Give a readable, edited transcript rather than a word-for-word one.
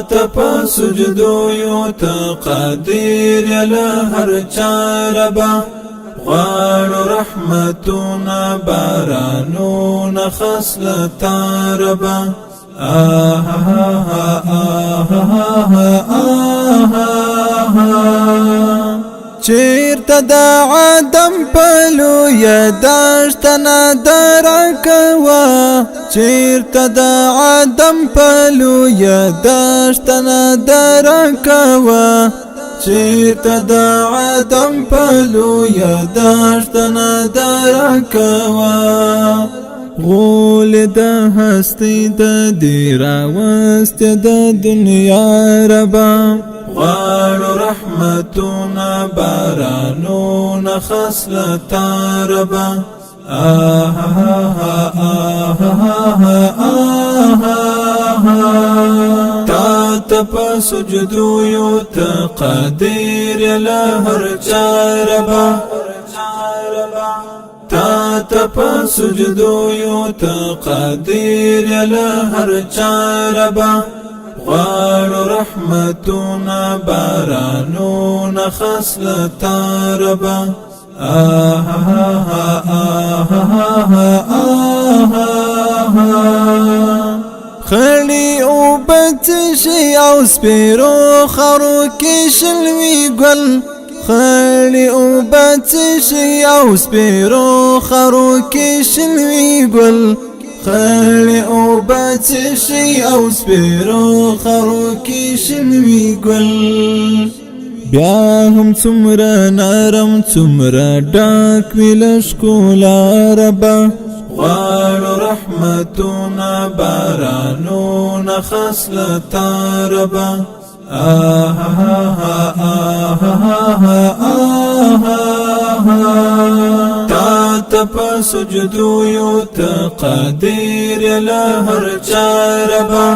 تپا سجدو یو تا قادر له هر چاربا غواړو رحمتونه بارانونه خصلتا ربا چیرته د عدم پلو یا داشتنا درکوا چیرته د عدم پلو یا داشتنا درکوا چیرته د عدم پلو یا داشتنا درکوا غول د هستی د دی راوست د دنیا ربا غواړو رحمتونه بارانونه خصلتا ربا تا تپا سجدو یو تا قادر له هر چاربا تا تپا سجدو یو تا قادر له هر چاربا غواړو رحمتونه بارانونه خصلتا ربا خړی او بچشي او سپیرو خرو کې شلوي ګل خړی او بچشي او سپیرو خرو کې شلوي ګل خړی او بچشي او سپیرو خرو کې شلوي ګل بیا هم څومره نرم څومره ډاک ویل ښکلا ربا غواړو رحمتونه بارانونه خصلتا ربا تا تپا سجدو یو تا قادر له هر چاربا